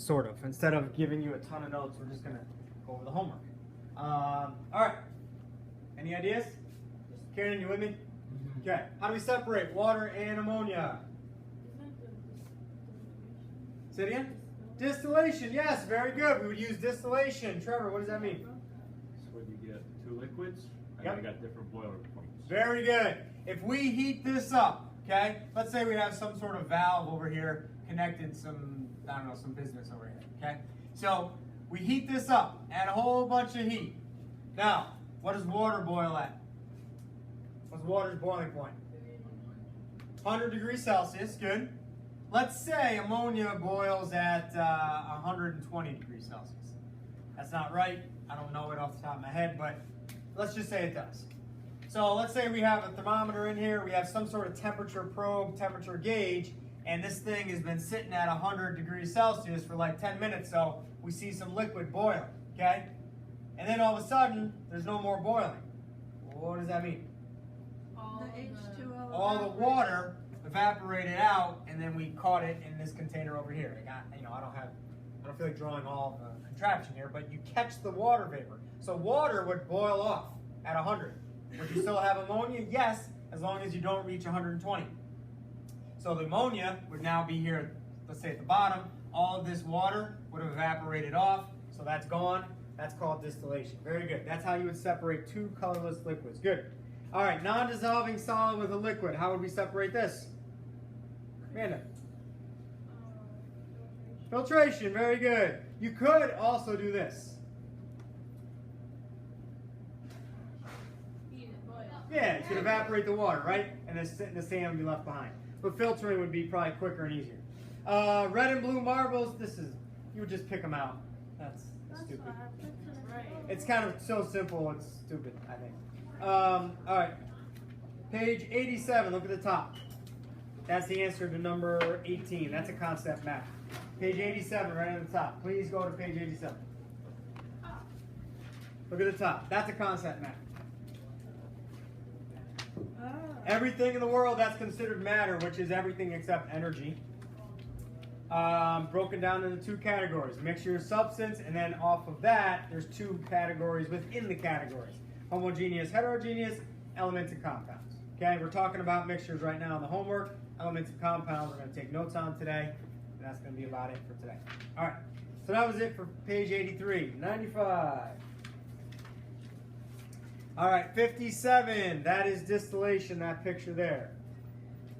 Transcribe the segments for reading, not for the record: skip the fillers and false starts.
sort of. Instead of giving you a ton of notes, we're just going to go over the homework. All right. Any ideas? Karen, you with me? Okay. How do we separate water and ammonia? Say it again? Distillation. Yes, very good. We would use distillation. Trevor, what does that mean? So when you get two liquids, and Yep. they got different boiling points. Very good. If we heat this up, okay, let's say we have some sort of valve over here connected some, I don't know, some business over here, okay? So we heat this up, add a whole bunch of heat. Now, what does water boil at? What's water's boiling point? 100 degrees Celsius, good. Let's say ammonia boils at 120 degrees Celsius. That's not right. I don't know it off the top of my head, but let's just say it does. So let's say we have a thermometer in here. We have some sort of temperature probe, temperature gauge, and this thing has been sitting at 100 degrees Celsius for like 10 minutes, so we see some liquid boiling, okay? And then all of a sudden, there's no more boiling. What does that mean? All the water evaporated out, and then we caught it in this container over here. I don't feel like drawing all the contraption here, but you catch the water vapor. So water would boil off at 100. Would you still have ammonia? Yes, as long as you don't reach 120. So the ammonia would now be here, let's say at the bottom. All of this water would have evaporated off, so that's gone. That's called distillation. Very good. That's how you would separate two colorless liquids. Good. All right, non-dissolving solid with a liquid. How would we separate this? Amanda? Filtration. Very good. You could also do this. Yeah, you could evaporate the water, right? And the sand would be left behind. But filtering would be probably quicker and easier. Red and blue marbles, you would just pick them out. That's stupid. It's kind of so simple, it's stupid, I think. All right, page 87, look at the top. That's the answer to number 18. That's a concept map. Page 87, right at the top. Please go to page 87. Look at the top. That's a concept map. Everything in the world that's considered matter, which is everything except energy, broken down into two categories: mixture and substance, and then off of that, there's two categories within the categories: homogeneous, heterogeneous, elements and compounds. Okay, we're talking about mixtures right now in the homework. Elements and compounds we're going to take notes on today, and that's going to be about it for today. All right, so that was it for page 83. 95. All right, 57, that is distillation, that picture there.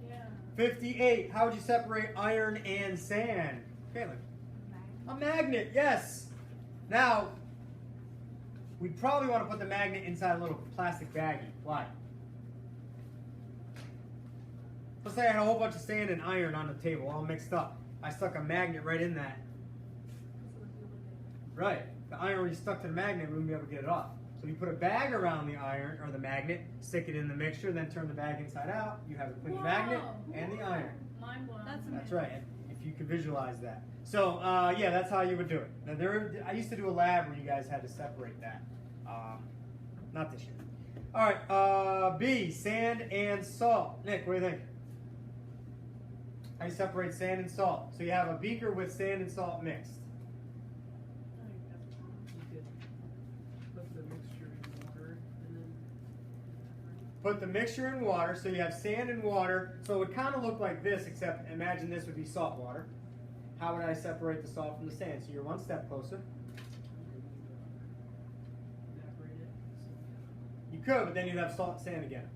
Yeah. 58, how would you separate iron and sand? Caitlin? A magnet, yes. Now, we'd probably want to put the magnet inside a little plastic baggie. Why? Let's say I had a whole bunch of sand and iron on the table, all mixed up. I stuck a magnet right in that. Right, the iron when you stuck to the magnet, we wouldn't be able to get it off. So you put a bag around the iron or the magnet, stick it in the mixture, then turn the bag inside out. You have a clean magnet and the iron. Mind blown. That's right. If you can visualize that. So yeah, that's how you would do it. Now, I used to do a lab where you guys had to separate that. Not this year. All right. B, sand and salt. Nick, what do you think? How do you separate sand and salt? So you have a beaker with sand and salt mixed. Put the mixture in water, so you have sand and water. So it would kind of look like this, except imagine this would be salt water. How would I separate the salt from the sand? So you're one step closer. You could, but then you'd have salt and sand again.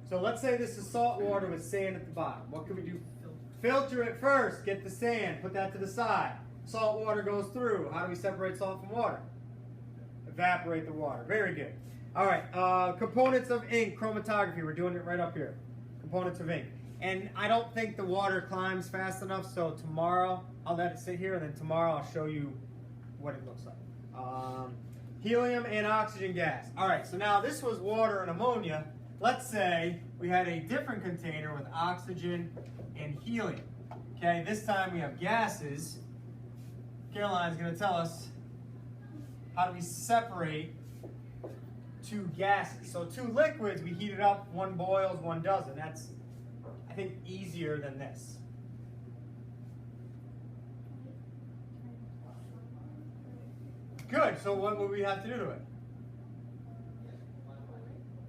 So let's say this is salt water with sand at the bottom. What can we do? Filter it first. Get the sand. Put that to the side. Salt water goes through. How do we separate salt from water? Evaporate the water. Very good. All right, components of ink, chromatography. We're doing it right up here. Components of ink. And I don't think the water climbs fast enough, so tomorrow I'll let it sit here, and then tomorrow I'll show you what it looks like. Helium and oxygen gas. All right, so now this was water and ammonia. Let's say we had a different container with oxygen and helium. Okay, this time we have gases. Caroline's going to tell us how do we separate two gases. So two liquids, we heat it up, one boils, one doesn't. That's, I think, easier than this. Good. So what would we have to do to it?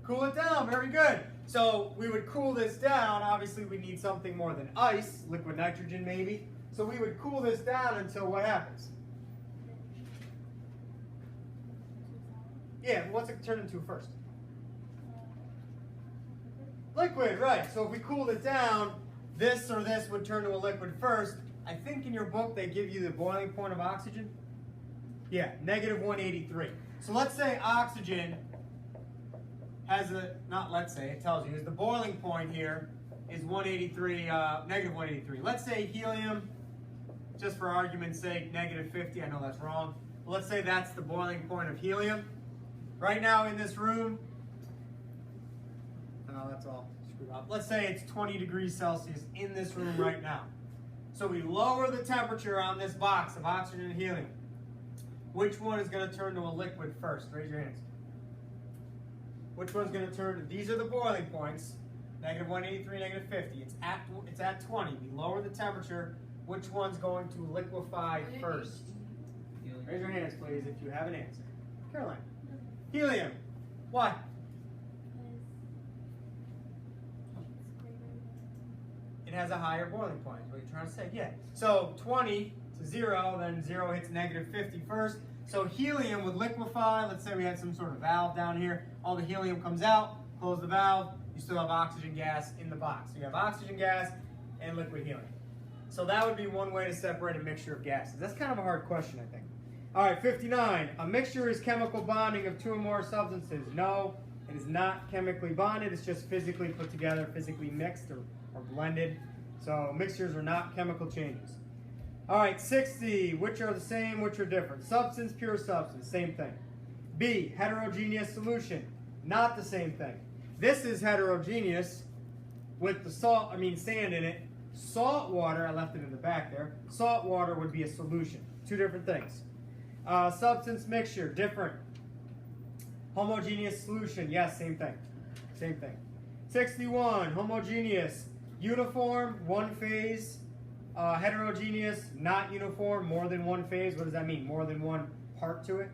Cool it down. Very good. So we would cool this down. Obviously, we need something more than ice, liquid nitrogen maybe. So we would cool this down until what happens? Yeah, what's it turn into first? Liquid, right. So if we cooled it down, this or this would turn to a liquid first. I think in your book they give you the boiling point of oxygen. Yeah, negative 183. So let's say oxygen has a, not let's say, it tells you, is the boiling point here is 183, negative 183. Let's say helium, just for argument's sake, negative 50. I know that's wrong. But let's say that's the boiling point of helium. Right now in this room, oh, that's all screwed up. Let's say it's 20 degrees Celsius in this room right now. So we lower the temperature on this box of oxygen and helium. Which one is going to turn to a liquid first? Raise your hands. Which one's going to turn? These are the boiling points. Negative 183, negative 50. It's at 20. We lower the temperature. Which one's going to liquefy first? Raise your hands, please, if you have an answer. Caroline. Helium. Why? It has a higher boiling point, is what you're trying to say. Yeah. So 20 to 0, then 0 hits negative 50 first. So helium would liquefy. Let's say we had some sort of valve down here. All the helium comes out, close the valve, you still have oxygen gas in the box. So you have oxygen gas and liquid helium. So that would be one way to separate a mixture of gases. That's kind of a hard question, I think. All right, 59. A mixture is chemical bonding of two or more substances. No, it is not chemically bonded. It's just physically put together, physically mixed or blended. So mixtures are not chemical changes. All right, 60. Which are the same, which are different? Substance, pure substance, same thing. B, heterogeneous solution, not the same thing. This is heterogeneous with the sand in it. Salt water, I left it in the back there. Salt water would be a solution. Two different things. Substance mixture, different. Homogeneous solution, yes, same thing. Same thing. 61, homogeneous, uniform, one phase. Heterogeneous, not uniform, more than one phase. What does that mean? More than one part to it.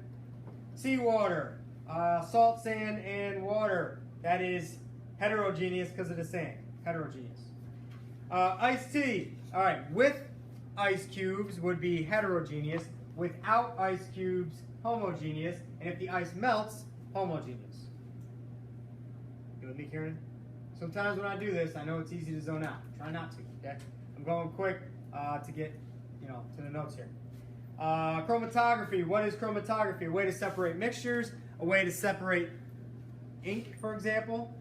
Seawater, salt, sand, and water. That is heterogeneous because of the sand. Heterogeneous. Iced tea. All right, with ice cubes would be heterogeneous. Without ice cubes, homogeneous. And if the ice melts, homogeneous. You with me, Karen? Sometimes when I do this, I know it's easy to zone out. Try not to, okay? I'm going quick to get, to the notes here. Chromatography. What is chromatography? A way to separate mixtures, a way to separate ink, for example.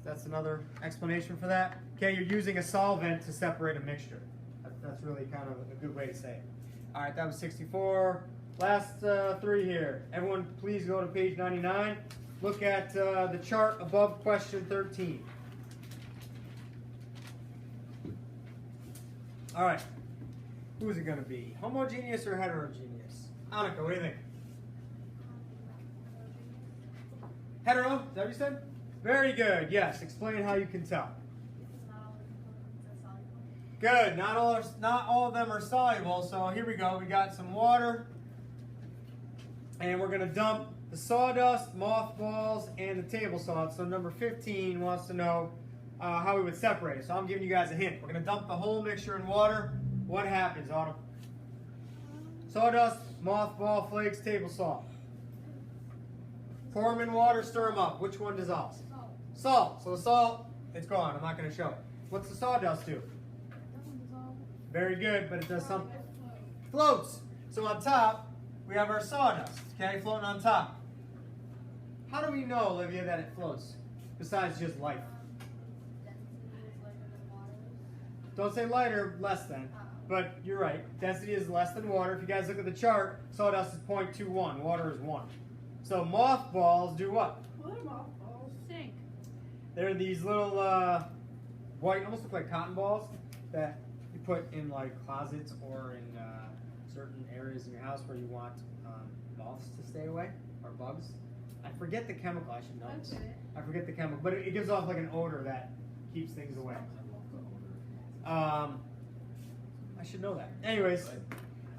That's another explanation for that. Okay, you're using a solvent to separate a mixture. That's really kind of a good way to say it. All right, that was 64. Last three here. Everyone, please go to page 99. Look at the chart above question 13. All right, who's it going to be? Homogeneous or heterogeneous? Annika, what do you think? Hetero, is that what you said? Very good, yes. Explain how you can tell. Good, not all of them are soluble, so here we go. We got some water, and we're going to dump the sawdust, mothballs, and the table salt. So number 15 wants to know how we would separate it. So I'm giving you guys a hint. We're going to dump the whole mixture in water. What happens, Autumn? Sawdust, mothball, flakes, table salt. Pour them in water, stir them up. Which one dissolves? Salt. So the salt, it's gone. I'm not going to show it. What's the sawdust do? Very good, but it does something. Floats. So on top, we have our sawdust, okay, floating on top. How do we know, Olivia, that it floats, besides just light? Don't say lighter, less than. But you're right. Density is less than water. If you guys look at the chart, sawdust is 0.21. Water is 1. So mothballs do what? What are mothballs? Sink. They're these little white, almost look like cotton balls that you put in like closets or in certain areas in your house where you want moths to stay away or bugs. I forget the chemical. I should know this. Okay. I forget the chemical, but it gives off like an odor that keeps things away. I should know that. Anyways,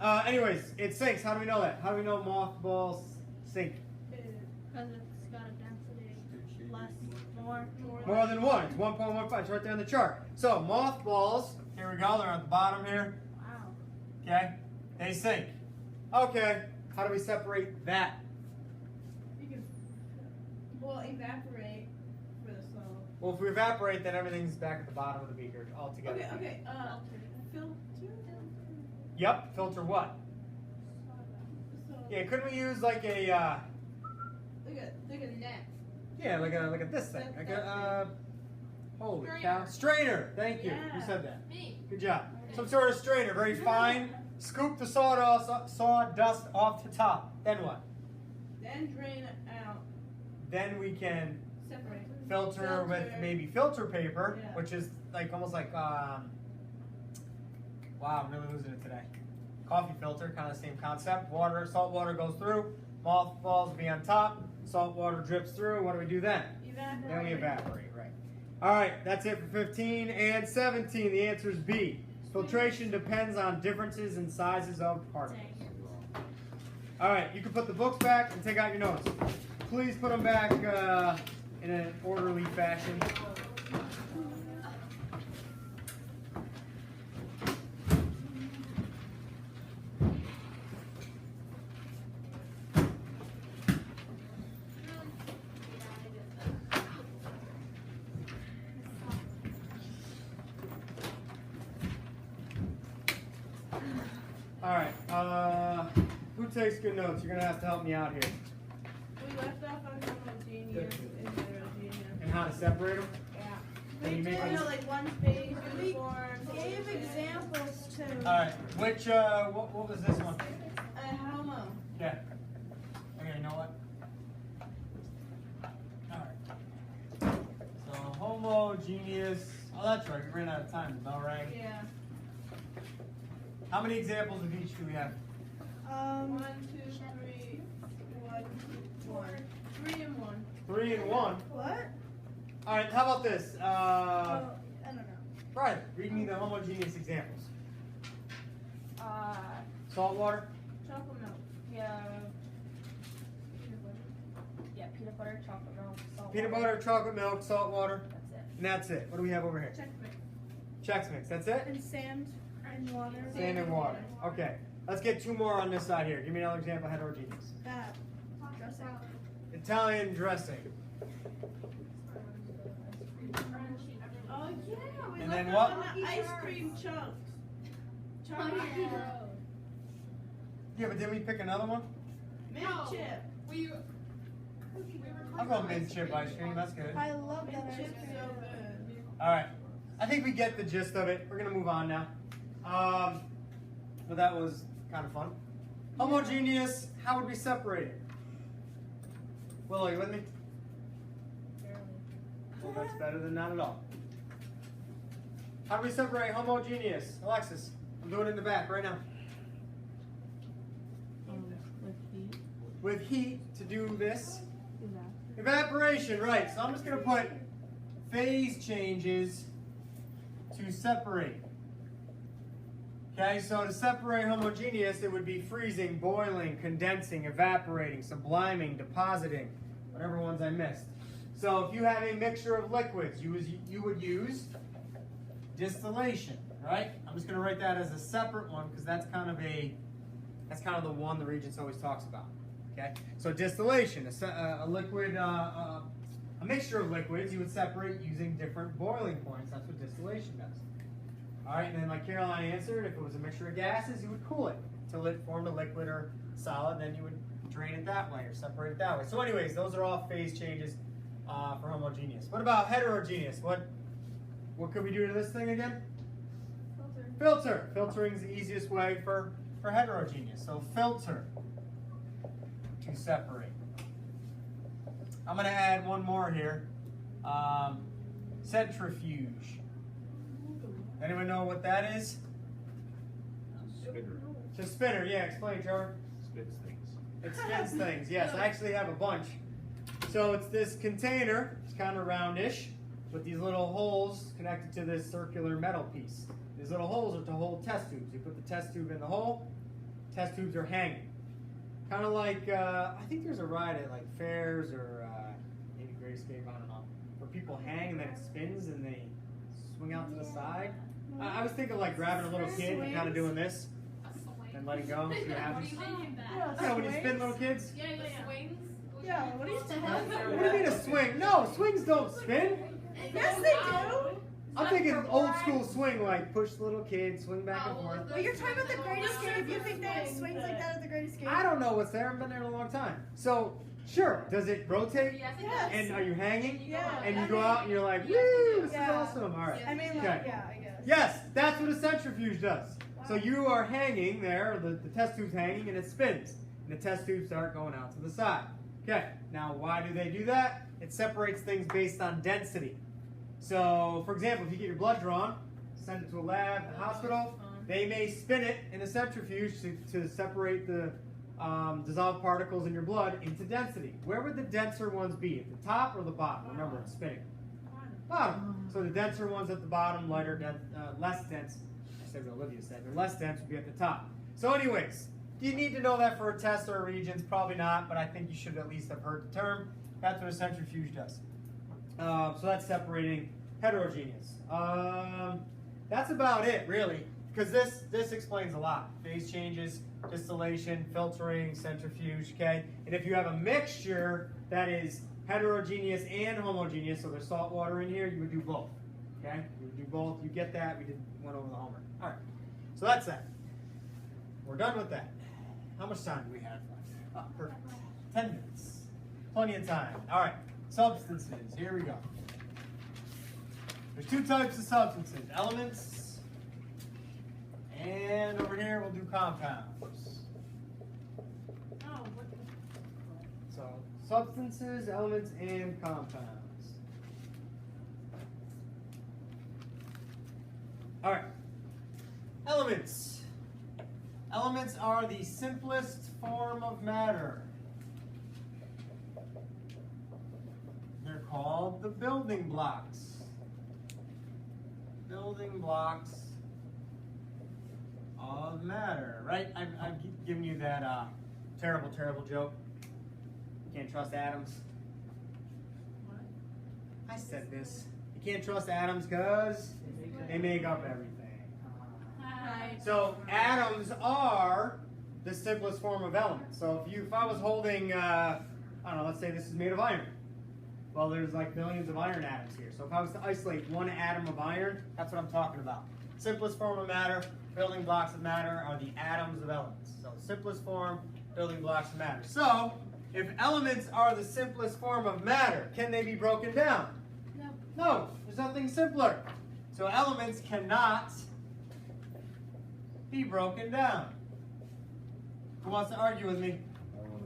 Anyways, it sinks. How do we know that? How do we know mothballs sink? Because it's got a density less, More than 1. It's 1.15. It's right there on the chart. So mothballs, here we go. They're at the bottom here. Wow. Okay? They sink. Okay. How do we separate that? You can, well, evaporate for the solid. Well, if we evaporate, then everything's back at the bottom of the beaker altogether. Okay, filter? Yep. Filter what? So, Yeah, couldn't we use like a like a net. yeah, like a this thing, like That's a holy Strainer. cow, strainer. Thank you. Yeah. You said that. Me. Good job. Some sort of strainer, very fine. Scoop the sawdust off the top. Then what? Then drain it out. Then we can Separate. filter with maybe filter paper, Yeah. which is like almost like wow, I'm really losing it today. Coffee filter, kind of the same concept. Water, salt water goes through. Mothballs will be on top. Salt water drips through. What do we do then? Evaporate. Then we evaporate, right. All right, that's it for 15 and 17. The answer is B. Filtration depends on differences in sizes of particles. All right, you can put the books back and take out your notes. Please put them back in an orderly fashion. All right, who takes good notes? You're gonna have to help me out here. We left off on homogeneous and heterogeneous. And how to separate them? Yeah. Can you make You know, them- like one space, uniform. Gave examples too. All right, which what was this one? A homo. Yeah. Okay, you know what? All right. So homogeneous. Oh, that's right. We ran out of time. Is that right? Yeah. How many examples of each do we have? 1, 2, 3, 1, 1. 3 and 1. 3 and 1. What? All right. How about this? Oh, I don't know. Brian, read me the homogeneous examples. Salt water. Chocolate milk. Yeah. Yeah, peanut butter, chocolate milk, salt Peanut water. butter, chocolate milk, salt water, That's it. and that's it. What do we have over here? Check mix. Chex Mix. That's it. And sand and water. Sand and water. Okay. Let's get 2 more on this side here. Give me another example of heterogeneous. That. Dressing. Italian dressing. Oh yeah, we And left then off what? on the ice cream chunks. Chocolate Yeah, but didn't we pick another one? mint chip. I'll go mint chip ice cream. That's good. I love that Mint ice chip's cream. so good. All right. I think we get the gist of it. We're gonna move on now. But that was kind of fun. Homogeneous. How would we separate it? Will, are you with me? Well, that's better than not at all. How do we separate homogeneous? Alexis, I'm doing it in the back right now. With heat. With heat to do this. Evaporation, right. So I'm just going to put phase changes to separate. Okay, so to separate homogeneous, it would be freezing, boiling, condensing, evaporating, subliming, depositing, whatever ones I missed. So if you have a mixture of liquids, you would use distillation, right? I'm just going to write that as a separate one because that's kind of the one the Regents always talks about. Okay, so distillation, a liquid, a mixture of liquids, you would separate using different boiling points. That's what distillation does. All right, and then like Caroline answered, if it was a mixture of gases, you would cool it until it formed a liquid or solid. Then you would drain it that way or separate it that way. So, anyways, those are all phase changes for homogeneous. What about heterogeneous? What could we do to this thing again? Filter. Filtering is the easiest way for heterogeneous. So filter to separate. I'm going to add one more here. Centrifuge. Anyone know what that is? Spinner. It's a spinner. Yeah, explain, Trevor. Spits things. It spins things. Yes, I actually have a bunch. So it's this container. It's kind of roundish with these little holes connected to this circular metal piece. These little holes are to hold test tubes. You put the test tube in the hole, test tubes are hanging. Kind of like, I think there's a ride at like fairs or maybe Great Escape, I don't know, where people hang and then it spins and they swing out to the side. I was thinking like grabbing a little kid and kind of doing this and letting go. See what happens. Yeah, when you spin little kids. Swings. Yeah, what are you talking What about? do you mean a swing? No, swings don't spin. Yes, they do. I'm thinking old school swing, like push the little kid, swing back and forth. Well, you're talking about the Great Escape. You think they have swings like that at the Great Escape? I don't know what's there. I haven't been there in a long time. So, sure, does it rotate? Yes, it Yes. does. And are you hanging? Yeah. And you I go mean- out and you're like, woo, this is Yeah. awesome. All right. I mean, like, Okay. yeah, I guess. Yes, that's what a centrifuge does. So you are hanging there, the test tube's hanging, and it spins. And the test tubes start going out to the side. Okay, now why do they do that? It separates things based on density. So, for example, if you get your blood drawn, send it to a lab, a hospital, they may spin it in a centrifuge to separate the dissolved particles in your blood into density. Where would the denser ones be? At the top or the bottom? Remember, it's spinning. Bottom. So the denser ones at the bottom, lighter, less dense. I said what Olivia said. The less dense would be at the top. So anyways, do you need to know that for a test or a reagent? Probably not, but I think you should at least have heard the term. That's what a centrifuge does. So that's separating heterogeneous. That's about it, really, because this explains a lot. Phase changes, distillation, filtering, centrifuge, okay? And if you have a mixture that is heterogeneous and homogeneous, so there's salt water in here, you would do both, okay? You would do both. You get that. We went over the homework. All right, so that's that. We're done with that. How much time do we have left? Oh, perfect. 10 minutes. Plenty of time. All right, substances. Here we go. There's two types of substances, elements, and over here we'll do compounds. So, substances, elements, and compounds. All right, elements. Elements are the simplest form of matter. They're called the building blocks. Building blocks of matter, right? I've given you that terrible, terrible joke. You can't trust atoms. What? I said this. You can't trust atoms because they make up everything. So atoms are the simplest form of element. So if I was holding, I don't know, let's say this is made of iron. Well, there's like millions of iron atoms here. So if I was to isolate one atom of iron, that's what I'm talking about. Simplest form of matter, building blocks of matter are the atoms of elements. So simplest form, building blocks of matter. So if elements are the simplest form of matter, can they be broken down? No. No, there's nothing simpler. So elements cannot be broken down. Who wants to argue with me?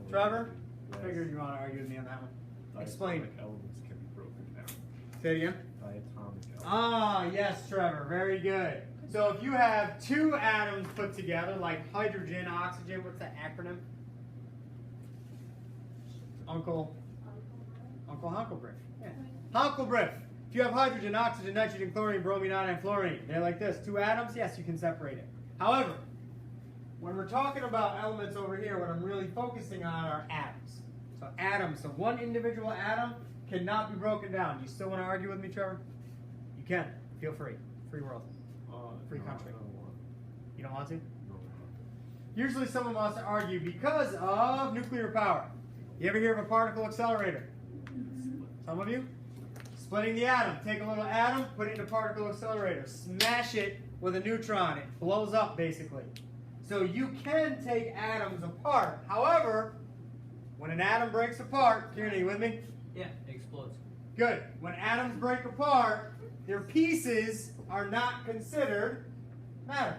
Trevor? Yes. Figured you want to argue with me on that one. Explain. Diatomic elements can be broken down. Say it again. Diatomic elements. Ah, yes, Trevor. Very good. So if you have two atoms put together, like hydrogen, oxygen, what's that acronym? Uncle Hucklebrief. Yeah. Hucklebrief. If you have hydrogen, oxygen, nitrogen, chlorine, bromine, iodine, fluorine, they're like this. Two atoms, yes, you can separate it. However, when we're talking about elements over here, what I'm really focusing on are atoms. So atoms, so one individual atom cannot be broken down. Do you still want to argue with me, Trevor? You can. Feel free. Free world. Free country. I don't want You don't want to? no. Usually someone wants to argue because of nuclear power. You ever hear of a particle accelerator? Some of you? Splitting the atom. Take a little atom, put it in a particle accelerator. Smash it with a neutron. It blows up, basically. So you can take atoms apart. However, when an atom breaks apart, Kieran, are you with me? Yeah, it explodes. Good. When atoms break apart, their pieces are not considered matter.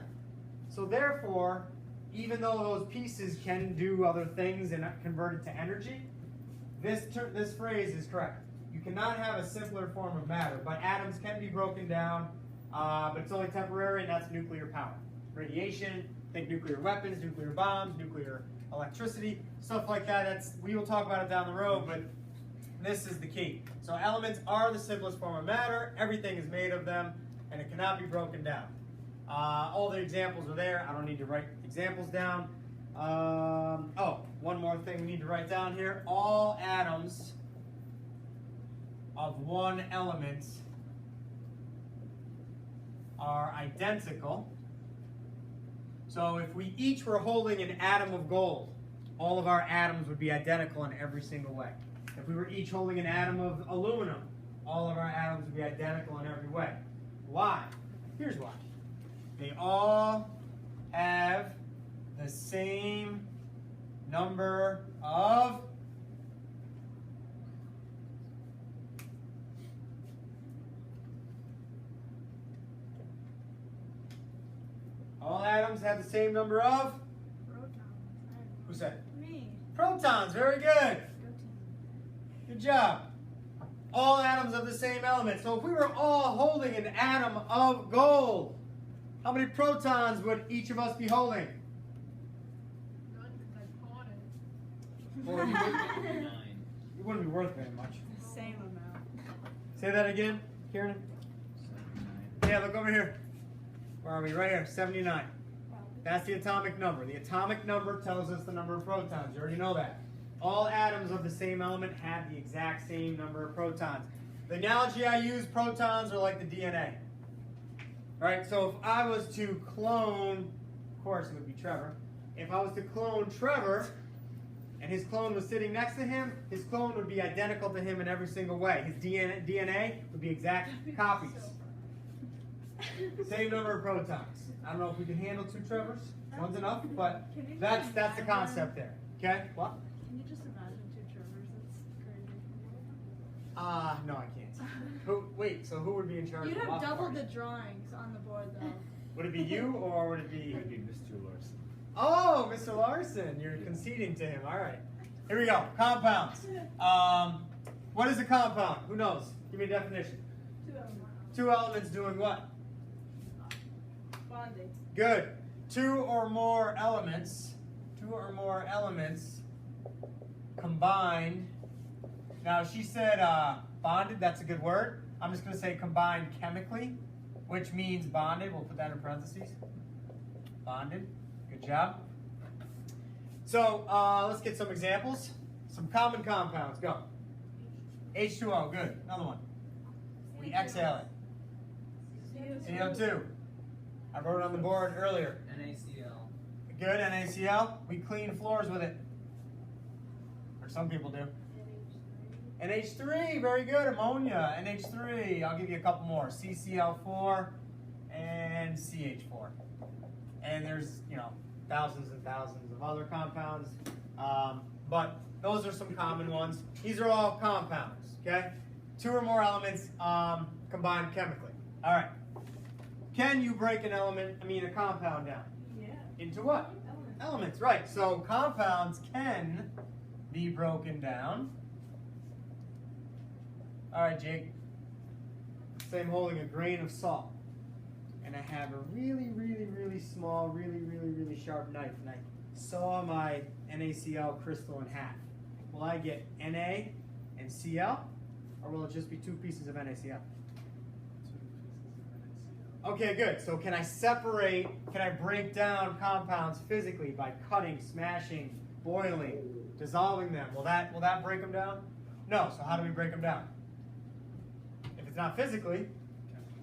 So therefore, even though those pieces can do other things and convert it to energy, this phrase is correct. You cannot have a simpler form of matter, but atoms can be broken down, but it's only temporary, and that's nuclear power. Radiation, think nuclear weapons, nuclear bombs, nuclear electricity, stuff like that. We will talk about it down the road, but this is the key. So elements are the simplest form of matter. Everything is made of them, and it cannot be broken down. All the examples are there. I don't need to write examples down. Oh, one more thing we need to write down here. All atoms of one element are identical. So if we each were holding an atom of gold, all of our atoms would be identical in every single way. If we were each holding an atom of aluminum, all of our atoms would be identical in every way. Why? Here's why. They all have the same number of all atoms have the same number of who said it? Me. Protons. Very good. Good job. All atoms of the same element. So if we were all holding an atom of gold, how many protons would each of us be holding? None, 'cause I bought it. Well, you wouldn't be worth very much. Same amount. Say that again, Kieran. Yeah, look over here. Where are we? Right here, 79. That's the atomic number. The atomic number tells us the number of protons. You already know that. All atoms of the same element have the exact same number of protons. The analogy I use, protons are like the DNA. Right? So if I was to clone, of course it would be Trevor. If I was to clone Trevor, and his clone was sitting next to him, his clone would be identical to him in every single way. His DNA would be exact copies. Same number of protons. I don't know if we can handle two Trevors. One's enough, but that's the concept there. Okay? What? Can you just imagine two Trevors? That's crazy. No, I can't. Wait, so who would be in charge You'd of have what double party? the drawings on the board, though. Would it be you or would it be? It'd be Mr. Larson. Oh, Mr. Larson, you're conceding to him. All right. Here we go. Compounds. What is a compound? Who knows? Give me a definition. Two elements doing what? Bonding. Good. Two or more elements combined. Now she said bonded, that's a good word. I'm just going to say combined chemically, which means bonded. We'll put that in parentheses. Bonded. Good job. So let's get some examples. Some common compounds. Go. H2O. Good. Another one. We exhale it. CO2. I wrote it on the board earlier. NaCl. Good. NaCl. We clean floors with it. Or some people do. NH3. Very good. Ammonia. NH3. I'll give you a couple more. CCl4 and CH4. And there's, thousands and thousands of other compounds. But those are some common ones. These are all compounds, okay? Two or more elements combined chemically. All right. Can you break a compound down? Yeah. Into what? Elements, right. So compounds can be broken down. All right, Jake. Say I'm holding a grain of salt. And I have a really, really, really small, really, really, really sharp knife. And I saw my NaCl crystal in half. Will I get Na and Cl? Or will it just be two pieces of NaCl? Okay, good. So can I break down compounds physically by cutting, smashing, boiling, dissolving them? Will that break them down? No. So how do we break them down? If it's not physically,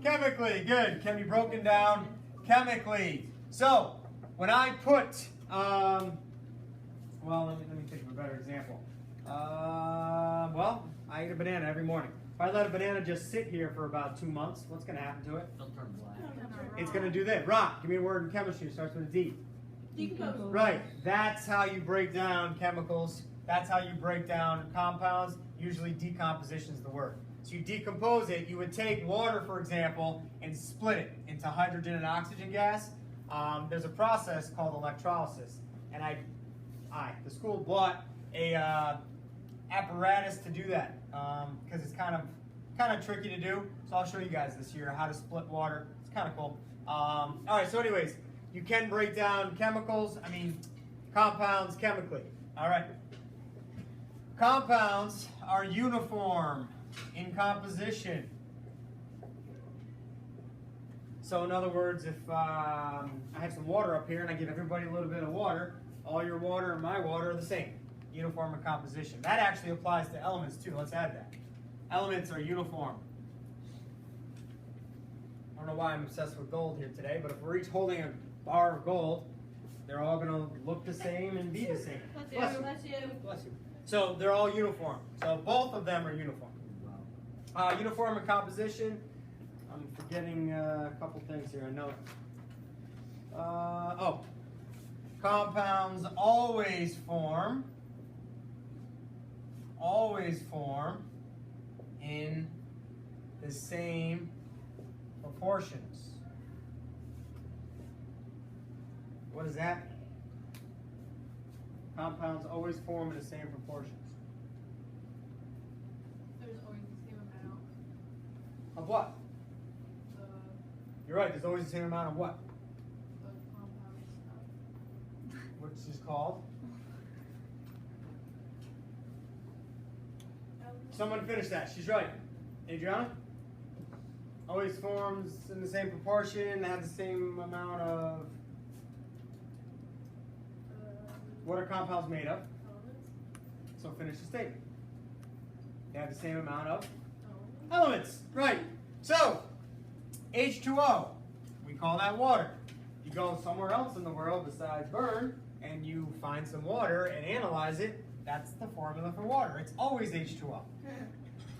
chemically. Good. Can be broken down chemically. So when I put, let me think of a better example. I eat a banana every morning. If I let a banana just sit here for about 2 months, what's going to happen to it? It'll turn black. It's going to do this. Rock. Give me a word in chemistry. It starts with a D. Decompose. Right. That's how you break down chemicals. That's how you break down compounds. Usually decomposition is the word. So you decompose it. You would take water, for example, and split it into hydrogen and oxygen gas. There's a process called electrolysis. And the school bought a apparatus to do that because it's kind of tricky to do. So I'll show you guys this year how to split water. It's kind of cool. All right. So anyways, you can break down compounds chemically. All right. Compounds are uniform in composition. So in other words, if I have some water up here and I give everybody a little bit of water, All your water and my water are the same. Uniform in composition. That actually applies to elements too. Let's add that. Elements are uniform. I don't know why I'm obsessed with gold here today, but if we're each holding a bar of gold, they're all going to look the same and be the same. Bless you. Bless you. Bless you. So they're all uniform. So both of them are uniform. Uniform in composition. I'm forgetting a couple things here. I know it. Compounds always form in the same proportions. What does that mean? Compounds always form in the same proportions. There's always the same amount. Of what? You're right, there's always the same amount of what? The compound stuff. Which is called? Someone finish that. She's right. Adriana? Always forms in the same proportion, have the same amount of... What are compounds made of? So finish the statement. They have the same amount of elements. Right. So, H2O, we call that water. You go somewhere else in the world besides Bern, and you find some water and analyze it, that's the formula for water. It's always H2O.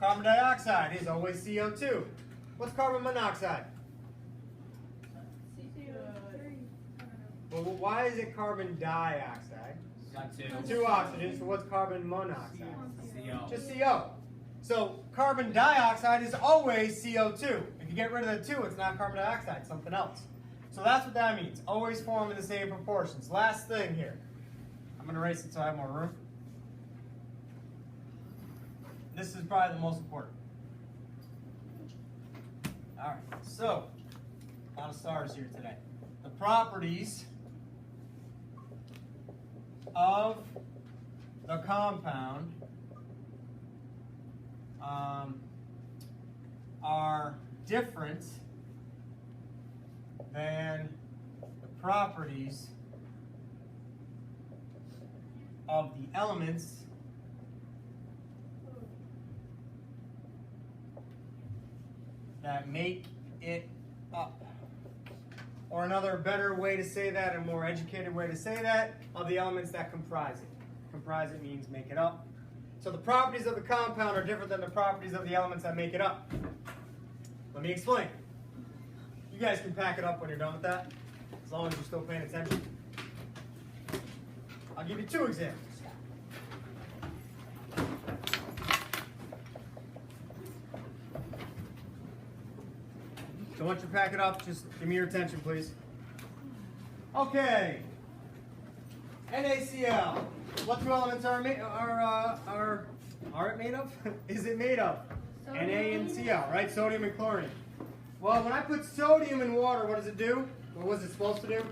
Carbon dioxide is always CO2. What's carbon monoxide? Well, why is it carbon dioxide? Two oxygens, so what's carbon monoxide? CO. Just CO. So carbon dioxide is always CO2. If you get rid of the 2, it's not carbon dioxide, it's something else. So that's what that means. Always form in the same proportions. Last thing here. I'm going to erase it so I have more room. This is probably the most important. Alright, so, a lot of stars here today. The properties of the compound are different than the properties of the elements that make it up. Or another better way to say that, a more educated way to say that, of the elements that comprise it. Comprise it means make it up. So the properties of the compound are different than the properties of the elements that make it up. Let me explain. You guys can pack it up when you're done with that, as long as you're still paying attention. I'll give you 2 examples. So once you pack it up, just give me your attention, please. Okay. NaCl. What 2 elements are it made of? Is it made of? Na and Cl, right? Sodium and chlorine. Well, when I put sodium in water, what does it do? What was it supposed to do?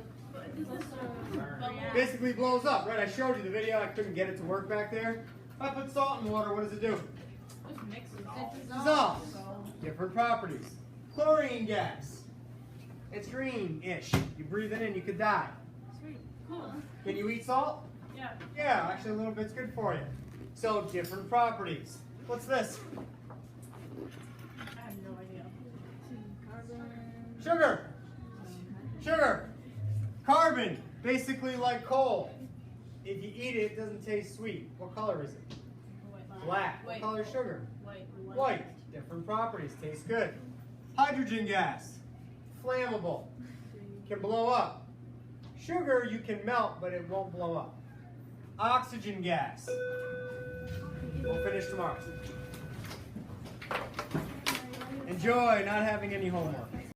Basically blows up, right? I showed you the video. I couldn't get it to work back there. If I put salt in water, what does it do? It dissolves. Different properties. Chlorine gas. It's green-ish. You breathe it in, you could die. Sweet. Cool. Can you eat salt? Yeah. Yeah, actually a little bit's good for you. So different properties. What's this? I have no idea. Sugar. Sugar. Carbon. Basically like coal. If you eat it, it doesn't taste sweet. What color is it? Black. What color is sugar? White. Different properties. Tastes good. Hydrogen gas. Flammable. Can blow up. Sugar you can melt, but it won't blow up. Oxygen gas. We'll finish tomorrow. Enjoy not having any homework.